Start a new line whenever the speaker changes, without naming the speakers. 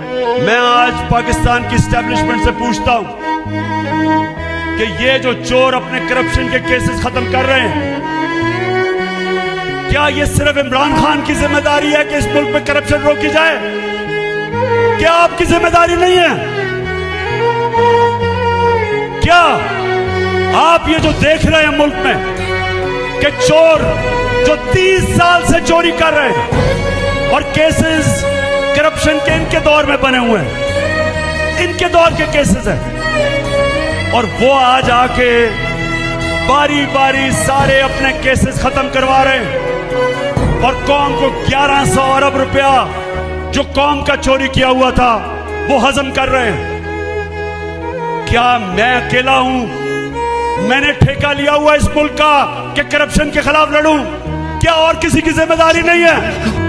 मैं आज पाकिस्तान की एस्टेब्लिशमेंट से पूछता हूं कि ये जो चोर अपने करप्शन के केसेस खत्म कर रहे हैं, क्या ये सिर्फ इमरान खान की जिम्मेदारी है कि इस मुल्क में करप्शन रोकी जाए? क्या आपकी जिम्मेदारी नहीं है? क्या आप ये जो देख रहे हैं मुल्क में कि चोर जो 30 साल से चोरी कर रहे हैं और केसेस करप्शन के इनके दौर में बने हुए हैं, इनके दौर के केसेस हैं, और वो आज आके बारी बारी सारे अपने केसेस खत्म करवा रहे हैं और कौम को 1100 अरब रुपया जो कौम का चोरी किया हुआ था वो हजम कर रहे हैं। क्या मैं अकेला हूं? मैंने ठेका लिया हुआ इस मुल्क का कि करप्शन के खिलाफ लड़ूं? क्या और किसी की जिम्मेदारी नहीं है?